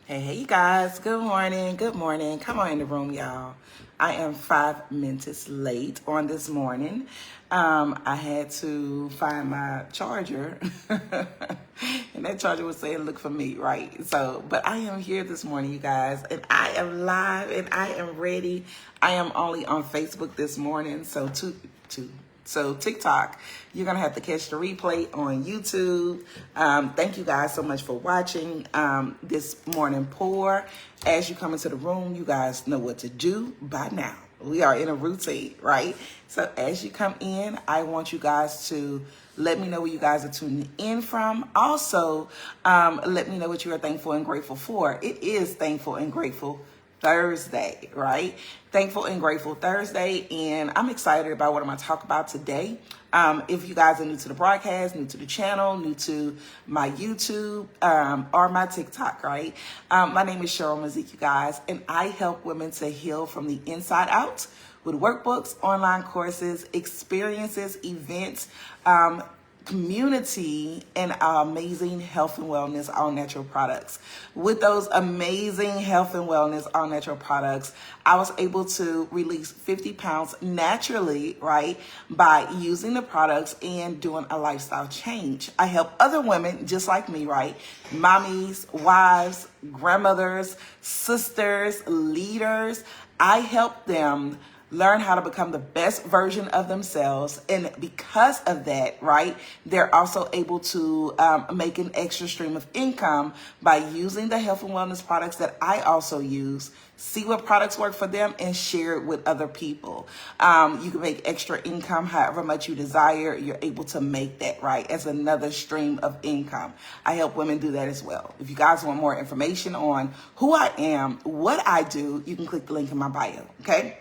Hey, you guys. Good morning. Good morning. Come on in the room, y'all. I am 5 minutes late on this morning. I had to find my charger, and that charger was saying, "Look for me," right? So, but I am here this morning, you guys, and I am live and I am ready. I am only on Facebook this morning, so So TikTok, you're going to have to catch the replay on YouTube. Thank you guys so much for watching this morning pour. As you come into the room, you guys know what to do by now. We are in a routine, right? So as you come in, I want you guys to let me know where you guys are tuning in from. Also, let me know what you are thankful and grateful for. It is Thankful and Grateful Thursday, right? Thankful and Grateful Thursday, and I'm excited about what I'm going to talk about today. If you guys are new to the broadcast, new to the channel, new to my YouTube or my TikTok, right? My name is Cheryl Mazik, you guys, and I help women to heal from the inside out with workbooks, online courses, experiences, events, community, and amazing health and wellness, all natural products. With those amazing health and wellness, all natural products, I was able to release 50 pounds naturally, right, by using the products and doing a lifestyle change. I help other women just like me, right, mommies, wives, grandmothers, sisters, leaders. I help them learn how to become the best version of themselves. And because of that, right, they're also able to make an extra stream of income by using the health and wellness products that I also use, see what products work for them, and share it with other people. You can make extra income however much you desire. You're able to make that, right, as another stream of income. I help women do that as well. If you guys want more information on who I am, what I do, you can click the link in my bio, okay?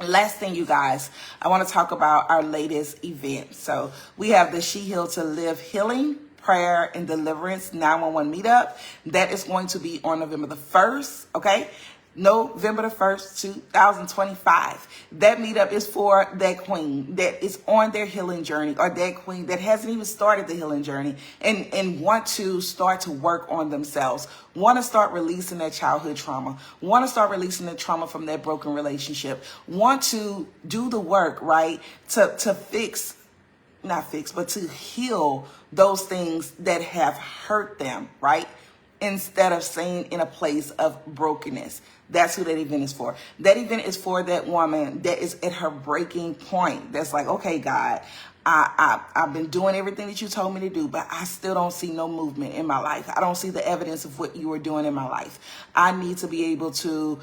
Last thing, you guys, I want to talk about our latest event. So we have the She Heal to Live Healing, Prayer, and Deliverance 911 meetup. That is going to be on November the 1st, okay? November the 1st, 2025. That meetup is for that queen that is on their healing journey, or that queen that hasn't even started the healing journey and want to start to work on themselves, want to start releasing their childhood trauma, want to start releasing the trauma from their broken relationship, want to do the work, right, to but to heal those things that have hurt them, right? Instead of staying in a place of brokenness. That's who that event is for. That event is for that woman that is at her breaking point. That's like, okay, God, I've been doing everything that you told me to do, but I still don't see no movement in my life. I don't see the evidence of what you were doing in my life. I need to be able to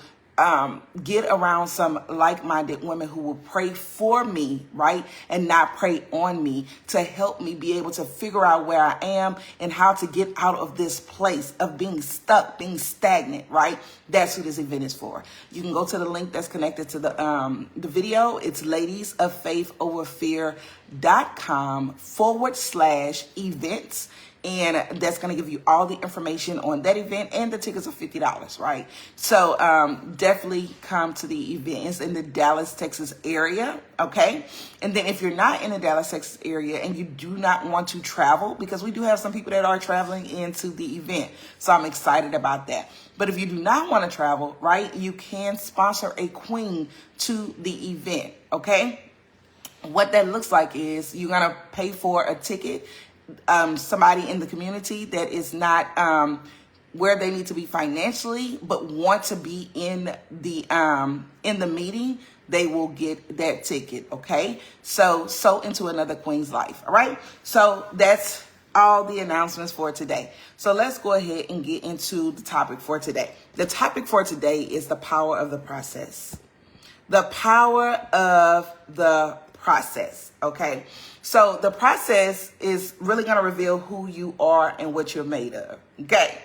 get around some like-minded women who will pray for me, right, and not pray on me, to help me be able to figure out where I am and how to get out of this place of being stuck, being stagnant, right? That's who this event is for. You can go to the link that's connected to the video. It's ladiesoffaithoverfear.com/events. And that's going to give you all the information on that event, and the tickets are $50, right? So definitely come to the event. It's in the Dallas, Texas area, okay? And then if you're not in the Dallas, Texas area and you do not want to travel, because we do have some people that are traveling into the event, so I'm excited about that. But if you do not want to travel, right, you can sponsor a queen to the event, okay? What that looks like is you're going to pay for a ticket. Somebody in the community that is not where they need to be financially, but want to be in the meeting, they will get that ticket, okay? So into another queen's life, all right? So that's all the announcements for today. So let's go ahead and get into the topic for today. The topic for today is the power of the process. The power of the process, okay? So the process is really going to reveal who you are and what you're made of, okay?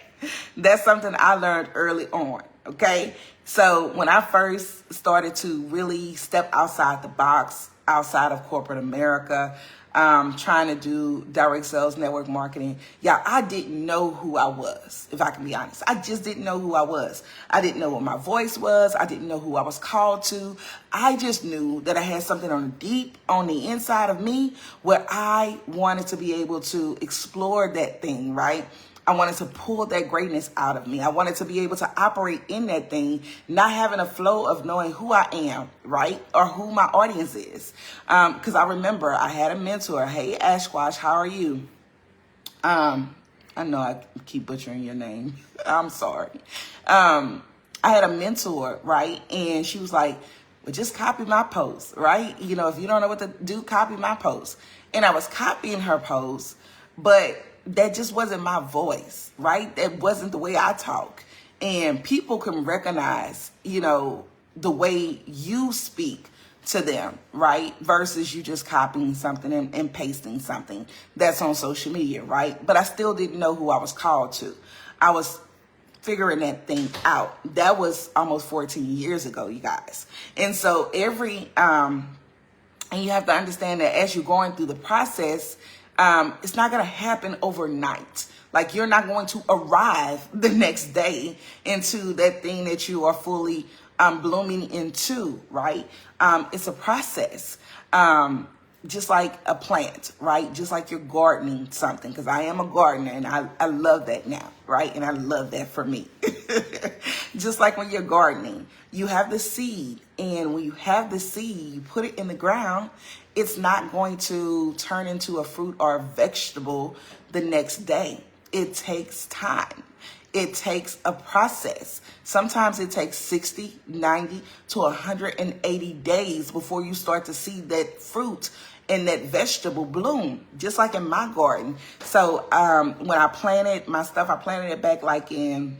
That's something I learned early on, okay? So when I first started to really step outside the box, outside of corporate America, trying to do direct sales, network marketing. Yeah, I didn't know who I was, if I can be honest. I just didn't know who I was. I didn't know what my voice was. I didn't know who I was called to. I just knew that I had something on the inside of me where I wanted to be able to explore that thing, right? I wanted to pull that greatness out of me. I wanted to be able to operate in that thing, not having a flow of knowing who I am, right? Or who my audience is. Because I remember I had a mentor. Hey, Ashwash, how are you? I know I keep butchering your name. I'm sorry. I had a mentor, right? And she was like, well, just copy my post, right? You know, if you don't know what to do, copy my post. And I was copying her post, but that just wasn't my voice, right? That wasn't the way I talk. And people can recognize, you know, the way you speak to them, right? Versus you just copying something and pasting something that's on social media, right? But I still didn't know who I was called to. I was figuring that thing out. That was almost 14 years ago, you guys. And so and you have to understand that as you're going through the process, it's not going to happen overnight. Like, you're not going to arrive the next day into that thing that you are fully blooming into, right? It's a process. Just like a plant, right? Just like you're gardening something, because I am a gardener and I love that now, right? And I love that for me. Just like when you're gardening, you have the seed, and when you have the seed, you put it in the ground, it's not going to turn into a fruit or a vegetable the next day. It takes time. It takes a process. Sometimes it takes 60, 90 to 180 days before you start to see that fruit and that vegetable bloom, just like in my garden. So when I planted my stuff, I planted it back like in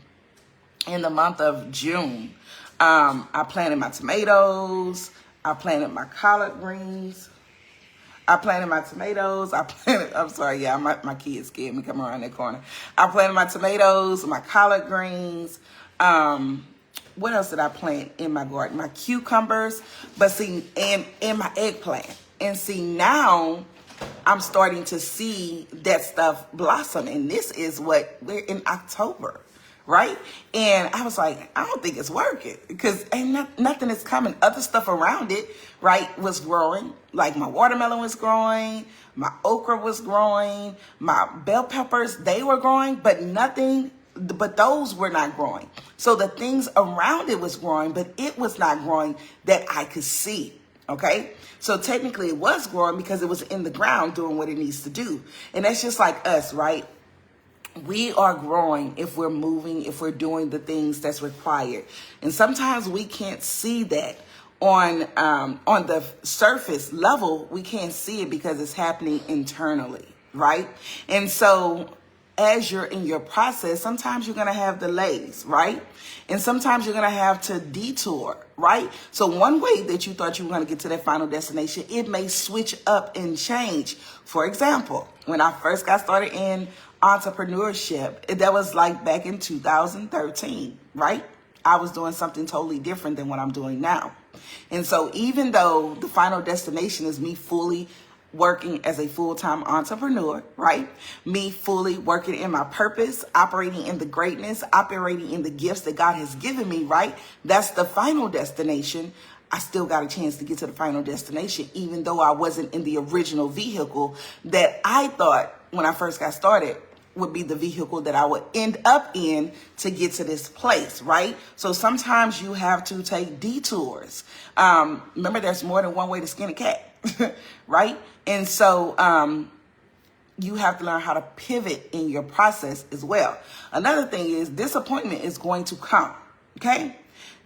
the month of June. I planted my tomatoes. I planted my collard greens. I'm sorry, yeah, my kids scared me coming around that corner. I planted my tomatoes, my collard greens. What else did I plant in my garden? My cucumbers, but see, and my eggplant. And see, now I'm starting to see that stuff blossom. And this is we're in October, right? And I was like, I don't think it's working, because nothing is coming. Other stuff around it, right, was growing. Like my watermelon was growing, my okra was growing, my bell peppers, they were growing, but those were not growing. So the things around it was growing, but it was not growing that I could see. Okay. So technically it was growing because it was in the ground doing what it needs to do. And that's just like us, right? We are growing if we're moving, if we're doing the things that's required. And sometimes we can't see that on the surface level. We can't see it because it's happening internally, right? And so as you're in your process, sometimes you're going to have delays, right? And sometimes you're going to have to detour, right? So one way that you thought you were going to get to that final destination, it may switch up and change. For example, when I first got started in entrepreneurship, that was like back in 2013, right? I was doing something totally different than what I'm doing now. And so even though the final destination is me fully working as a full-time entrepreneur, right? Me fully working in my purpose, operating in the greatness, operating in the gifts that God has given me, right? That's the final destination. I still got a chance to get to the final destination, even though I wasn't in the original vehicle that I thought when I first got started would be the vehicle that I would end up in to get to this place, right? So sometimes you have to take detours. Remember, there's more than one way to skin a cat, right? And so you have to learn how to pivot in your process as well. Another thing is disappointment is going to come, okay?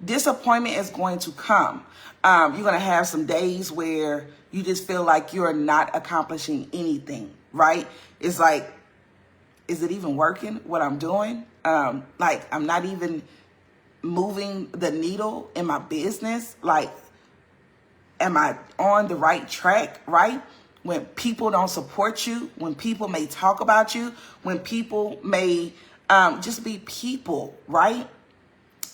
Disappointment is going to come. You're going to have some days where you just feel like you're not accomplishing anything, right? It's like, is it even working what I'm doing? Like, I'm not even moving the needle in my business. Like, am I on the right track, right? When people don't support you, when people may talk about you, when people may just be people, right?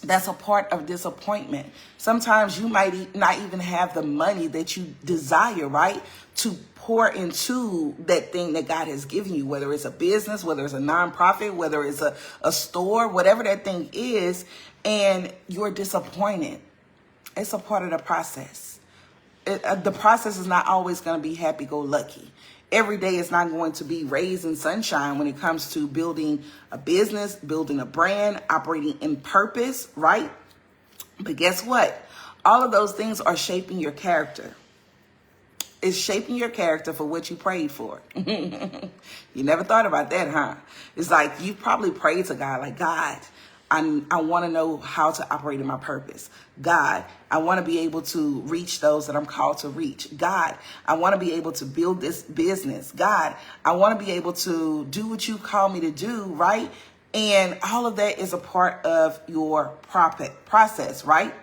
That's a part of disappointment. Sometimes you might not even have the money that you desire, right? To pour into that thing that God has given you, whether it's a business, whether it's a nonprofit, whether it's a store, whatever that thing is, and you're disappointed. It's a part of the process. The process is not always going to be happy-go-lucky. Every day is not going to be raised in sunshine when it comes to building a business, building a brand, operating in purpose, right? But guess what? All of those things are shaping your character. It's shaping your character for what you prayed for. You never thought about that, huh? It's like you probably prayed to God, like, God, I want to know how to operate in my purpose. God, I want to be able to reach those that I'm called to reach. God, I want to be able to build this business. God, I want to be able to do what you call me to do, right? And all of that is a part of your process, right?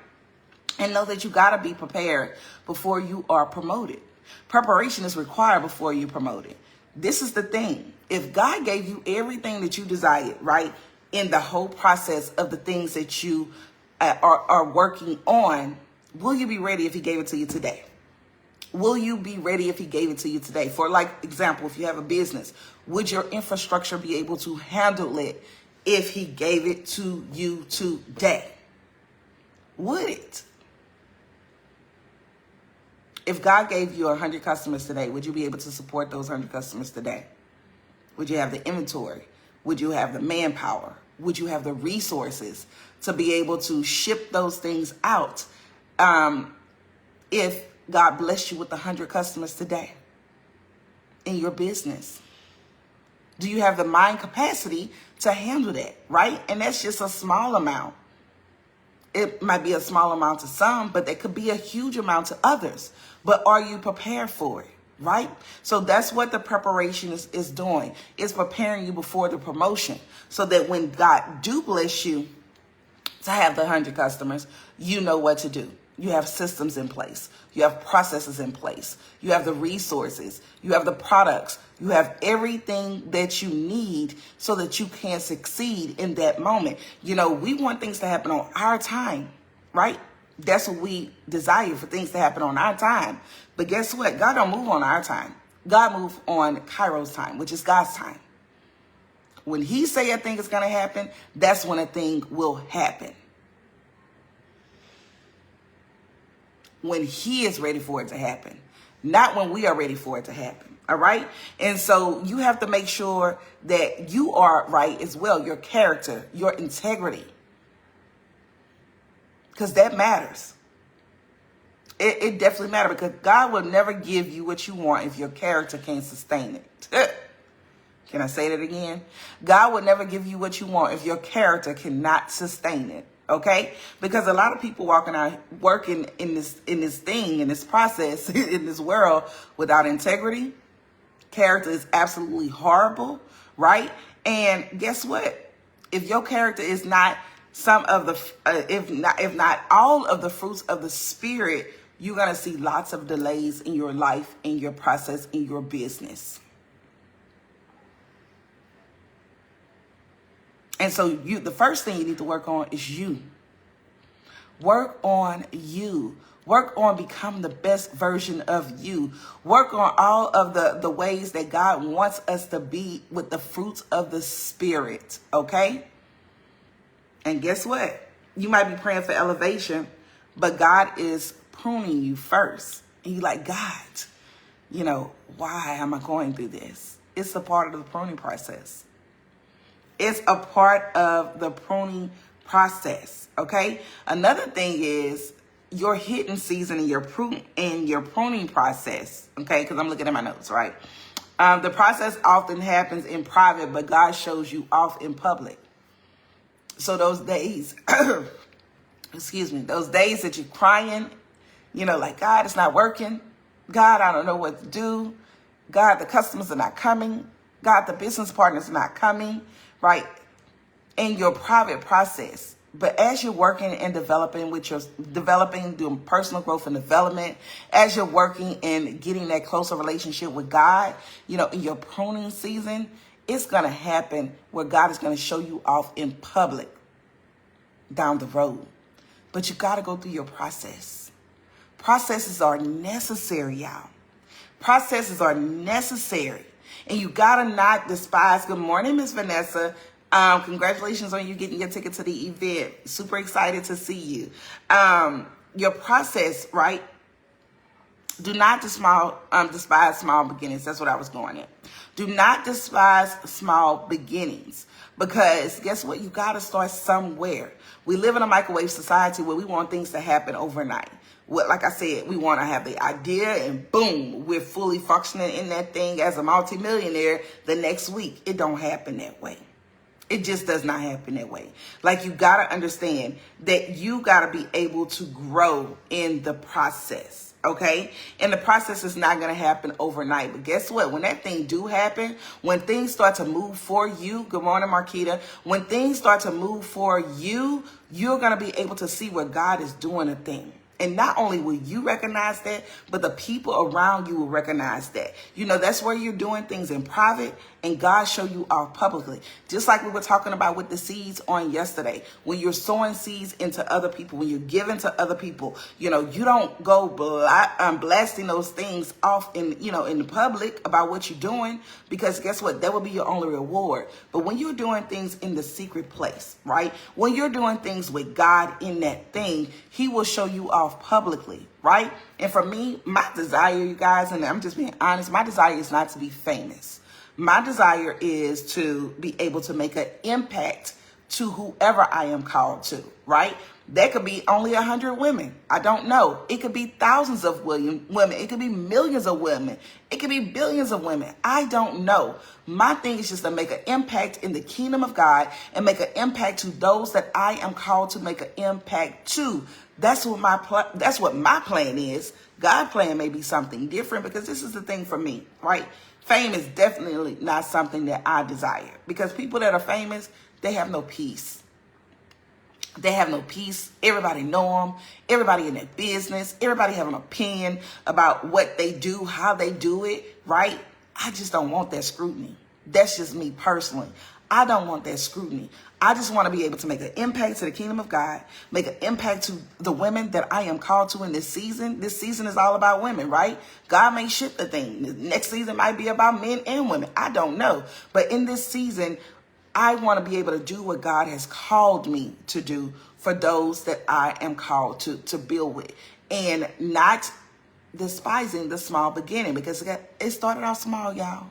And know that you got to be prepared before you are promoted. Preparation is required before you're promoted. This is the thing. If God gave you everything that you desired, right, in the whole process of the things that you are working on, will you be ready if he gave it to you today? Will you be ready if he gave it to you today? For like example, if you have a business, would your infrastructure be able to handle it if he gave it to you today? Would it? If God gave you 100 customers today, would you be able to support those 100 customers today? Would you have the inventory? Would you have the manpower? Would you have the resources to be able to ship those things out if God blessed you with 100 customers today in your business? Do you have the mind capacity to handle that, right? And that's just a small amount. It might be a small amount to some, but it could be a huge amount to others. But are you prepared for it, right? So that's what the preparation is doing. It's preparing you before the promotion so that when God do bless you to have the 100 customers, you know what to do. You have systems in place. You have processes in place. You have the resources. You have the products. You have everything that you need so that you can succeed in that moment. You know, we want things to happen on our time, right? That's what we desire, for things to happen on our time. But guess what? God don't move on our time. God moves on Kairos time, which is God's time. When he say a thing is going to happen, that's when a thing will happen. When he is ready for it to happen, not when we are ready for it to happen. All right. And so you have to make sure that you are right as well. Your character, your integrity, because that matters. It definitely matters, because God will never give you what you want if your character can't sustain it. Can I say that again? God will never give you what you want if your character cannot sustain it. Okay, because a lot of people working in this process, in this world without integrity. Character is absolutely horrible, right? And guess what? If your character is not some of the, if not all of the fruits of the Spirit, you're gonna see lots of delays in your life, in your process, in your business. And so the first thing you need to work on is you. Work on you. Work on becoming the best version of you. Work on all of the ways that God wants us to be with the fruits of the Spirit, okay? And guess what? You might be praying for elevation, but God is pruning you first. And you're like, God, you know, why am I going through this? It's a part of the pruning process. It's a part of the pruning process, okay? Another thing is your hidden season and your pruning process, okay? Because I'm looking at my notes, right? The process often happens in private, but God shows you off in public. So those days, excuse me, those days that you're crying, you know, like, God, it's not working. God, I don't know what to do. God, the customers are not coming. God, the business partners are not coming. Right, in your private process. But as you're working and developing, doing personal growth and development, as you're working and getting that closer relationship with God, you know, in your pruning season, it's going to happen where God is going to show you off in public down the road. But you got to go through your process. Processes are necessary, y'all. Processes are necessary. And you gotta not despise. Good morning, Miss Vanessa. Congratulations on you getting your ticket to the event. Super excited to see you. Your process, right, Do not despise small beginnings. That's what I was going at. Do not despise small beginnings, because guess what? You got to start somewhere. We live in a microwave society where we want things to happen overnight. Like I said, we want to have the idea and boom, we're fully functioning in that thing as a multimillionaire the next week. It don't happen that way. It just does not happen that way. Like, you got to understand that you got to be able to grow in the process. Okay. And the process is not going to happen overnight. But guess what? When that thing do happen, when things start to move for you, good morning, Marquita. When things start to move for you, you're going to be able to see where God is doing a thing. And not only will you recognize that, but the people around you will recognize that. You know, that's where you're doing things in private and God show you off publicly. Just like we were talking about with the seeds on yesterday. When you're sowing seeds into other people, when you're giving to other people, you know, you don't go blasting those things off in the public about what you're doing, because guess what? That will be your only reward. But when you're doing things in the secret place, right? When you're doing things with God in that thing, he will show you off publicly, right? And for me, my desire, you guys, and I'm just being honest, my desire is not to be famous. My desire is to be able to make an impact to whoever I am called to, right? That could be only 100 women. I don't know. It could be thousands of women. It could be millions of women. It could be billions of women. I don't know. My thing is just to make an impact in the kingdom of God and make an impact to those that I am called to make an impact to. That's what my plan is. God's plan may be something different, because this is the thing for me, right? Fame is definitely not something that I desire, because people that are famous, they have no peace. They have no peace. Everybody know them. Everybody in their business. Everybody have an opinion about what they do, how they do it, right? I just don't want that scrutiny. That's just me personally. I don't want that scrutiny. I just want to be able to make an impact to the kingdom of God, make an impact to the women that I am called to in this season. This season is all about women, right? God may shift the thing. The next season might be about men and women. I don't know. But in this season, I want to be able to do what God has called me to do for those that I am called to build with, and not despising the small beginning, because it started off small, y'all.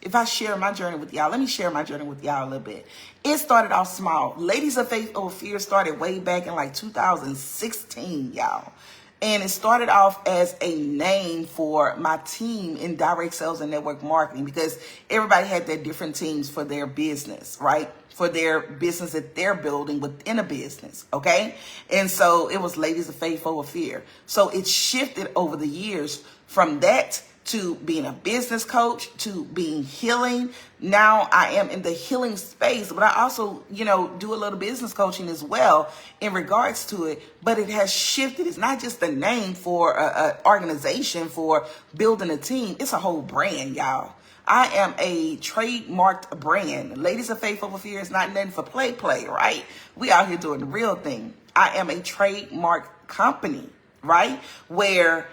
If I share my journey with y'all, let me share my journey with y'all a little bit. It started off small. Ladies of Faith Over Fear started way back in like 2016, y'all. And it started off as a name for my team in direct sales and network marketing, because everybody had their different teams for their business, right? For their business that they're building within a business, okay? And so it was Ladies of Faith Over Fear. So it shifted over the years from that to being a business coach, to being healing. Now I am in the healing space, but I also, do a little business coaching as well in regards to it. But it has shifted. It's not just a name for an organization for building a team. It's a whole brand, y'all. I am a trademarked brand. Ladies of Faith Over Fear is not nothing for play, right? We out here doing the real thing. I am a trademarked company, right? Where,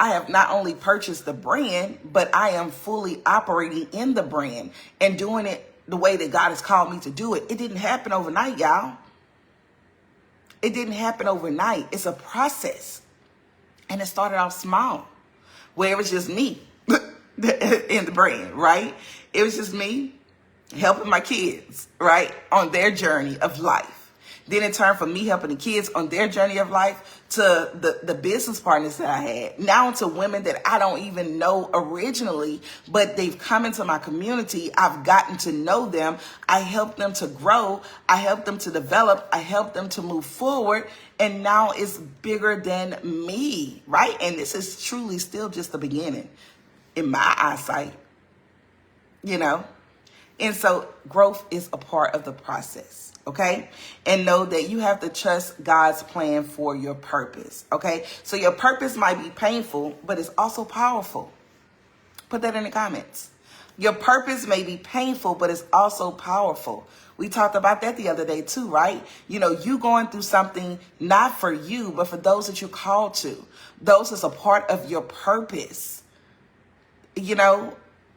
I have not only purchased the brand, but I am fully operating in the brand and doing it the way that God has called me to do it. It didn't happen overnight, y'all. It didn't happen overnight. It's a process. And it started off small, where it was just me in the brand, right? It was just me helping my kids, right, on their journey of life. Then it turned from me helping the kids on their journey of life to the business partners that I had. Now to women that I don't even know originally, but they've come into my community. I've gotten to know them. I helped them to grow. I helped them to develop. I helped them to move forward. And now it's bigger than me, right? And this is truly still just the beginning in my eyesight, And so growth is a part of the process, okay? And know that you have to trust God's plan for your purpose, okay? So your purpose might be painful, but it's also powerful. Put that in the comments. Your purpose may be painful, but it's also powerful. We talked about that the other day too, right? You going through something not for you, but for those that you're called to. Those is a part of your purpose.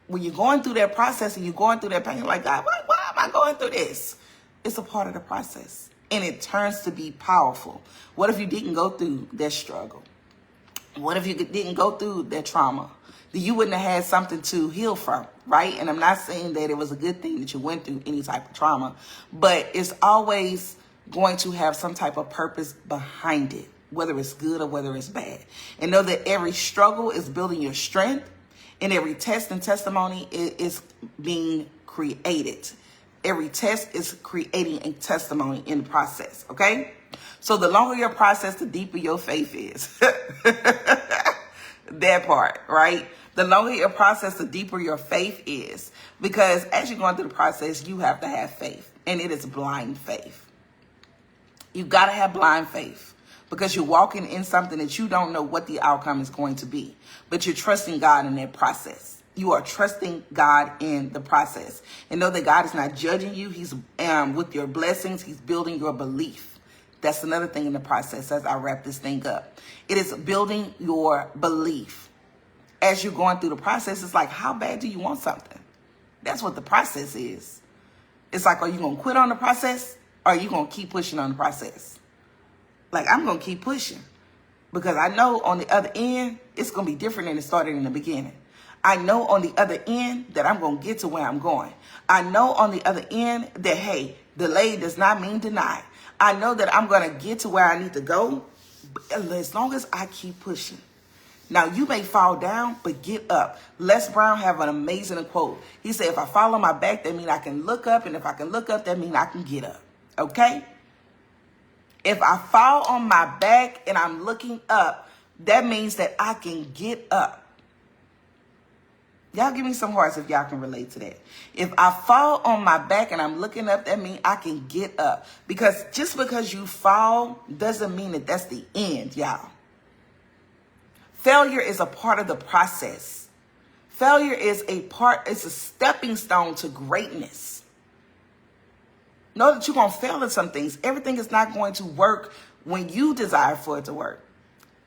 When you're going through that process and you're going through that pain, you're like, God, why am I going through this? It's a part of the process, and it turns to be powerful. What if you didn't go through that struggle? What if you didn't go through that trauma? You wouldn't have had something to heal from, right? And I'm not saying that it was a good thing that you went through any type of trauma, but it's always going to have some type of purpose behind it, whether it's good or whether it's bad. And know that every struggle is building your strength, and every test and testimony is being created. Every test is creating a testimony in the process, okay? So the longer your process, the deeper your faith is. That part, right? The longer your process, the deeper your faith is. Because as you're going through the process, you have to have faith. And it is blind faith. You got to have blind faith. Because you're walking in something that you don't know what the outcome is going to be. But you're trusting God in that process. You are trusting God in the process. And know that God is not judging you. He's with your blessings. He's building your belief. That's another thing in the process as I wrap this thing up. It is building your belief. As you're going through the process, it's like, how bad do you want something? That's what the process is. It's like, are you going to quit on the process? Or are you going to keep pushing on the process? Like, I'm going to keep pushing. Because I know on the other end, it's going to be different than it started in the beginning. I know on the other end that I'm going to get to where I'm going. I know on the other end that, hey, delay does not mean deny. I know that I'm going to get to where I need to go as long as I keep pushing. Now, you may fall down, but get up. Les Brown have an amazing quote. He said, if I fall on my back, that means I can look up. And if I can look up, that means I can get up. Okay? If I fall on my back and I'm looking up, that means that I can get up. Y'all give me some hearts if y'all can relate to that. If I fall on my back and I'm looking up, that means I can get up. Because just because you fall doesn't mean that that's the end, y'all. Failure is a part of the process. Failure is it's a stepping stone to greatness. Know that you're going to fail at some things. Everything is not going to work when you desire for it to work.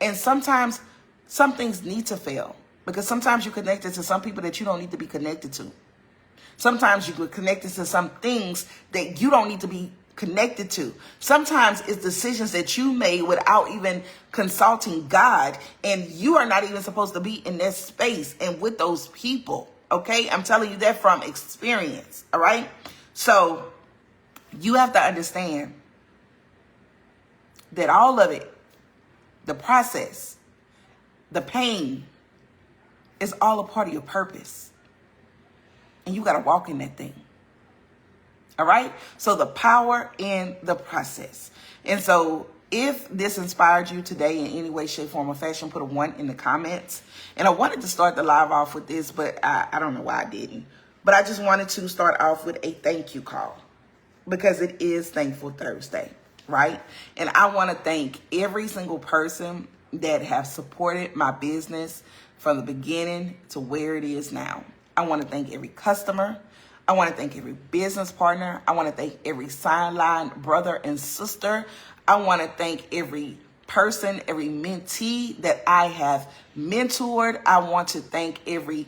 And sometimes some things need to fail. Because sometimes you're connected to some people that you don't need to be connected to. Sometimes you're connected to some things that you don't need to be connected to. Sometimes it's decisions that you made without even consulting God. And you are not even supposed to be in that space and with those people. Okay? I'm telling you that from experience. All right? So you have to understand that all of it, the process, the pain, it's all a part of your purpose. And you got to walk in that thing. All right? So the power in the process. And so if this inspired you today in any way, shape, form, or fashion, put a 1 in the comments. And I wanted to start the live off with this, but I don't know why I didn't. But I just wanted to start off with a thank you call. Because it is Thankful Thursday, right? And I want to thank every single person that have supported my business from the beginning to where it is now. I want to thank every customer. I want to thank every business partner. I want to thank every sideline brother and sister. I want to thank every person, every mentee that I have mentored. I want to thank every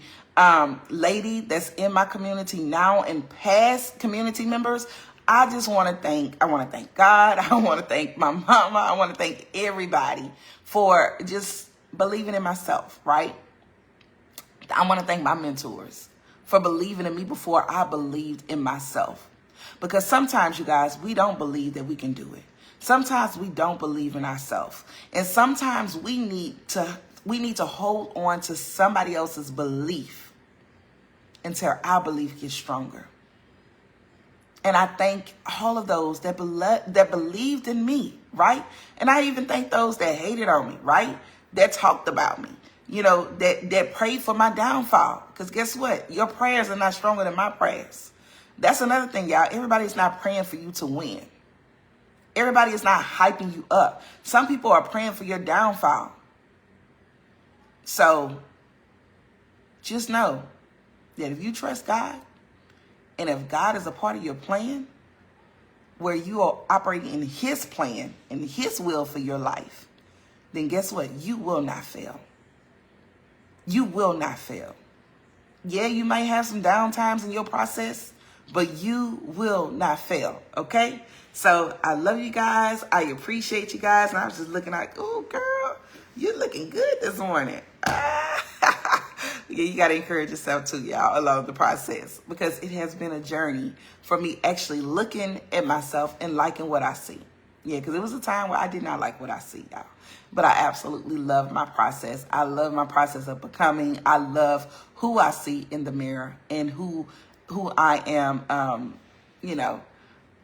lady that's in my community now and past community members. I want to thank God. I want to thank my mama. I want to thank everybody for just believing in myself, right? I want to thank my mentors for believing in me before I believed in myself. Because sometimes, you guys, we don't believe that we can do it. Sometimes we don't believe in ourselves. And sometimes we need to hold on to somebody else's belief until our belief gets stronger. And I thank all of those that believed in me, right? And I even thank those that hated on me, right? That talked about me, you know, that prayed for my downfall. Because guess what? Your prayers are not stronger than my prayers. That's another thing, y'all. Everybody's not praying for you to win. Everybody is not hyping you up. Some people are praying for your downfall. So just know that if you trust God, and if God is a part of your plan, where you are operating in his plan and his will for your life, then guess what? You will not fail. You will not fail. Yeah, you might have some down times in your process, but you will not fail, okay? So I love you guys. I appreciate you guys. And I was just looking like, oh, girl, You're looking good this morning. Yeah, you got to encourage yourself too, y'all, along the process, because it has been a journey for me actually looking at myself and liking what I see. Yeah, because it was a time where I did not like what I see, y'all. But I absolutely love my process. I love my process of becoming. I love who I see in the mirror and who I am, you know,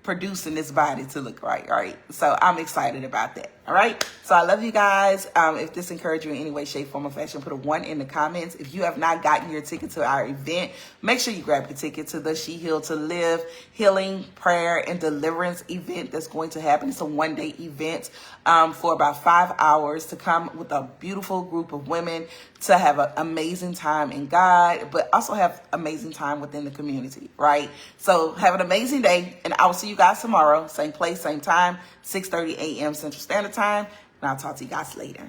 producing this body to look right. So I'm excited about that. All right. So I love you guys. If this encouraged you in any way, shape, form, or fashion, put a 1 in the comments. If you have not gotten your ticket to our event, make sure you grab your ticket to the She Healed to Live Healing, Prayer, and Deliverance event that's going to happen. It's a 1-day event for about 5 hours to come with a beautiful group of women to have an amazing time in God, but also have amazing time within the community, right? So have an amazing day, and I will see you guys tomorrow, same place, same time, 6:30 a.m. Central Standard Time, and I'll talk to you guys later.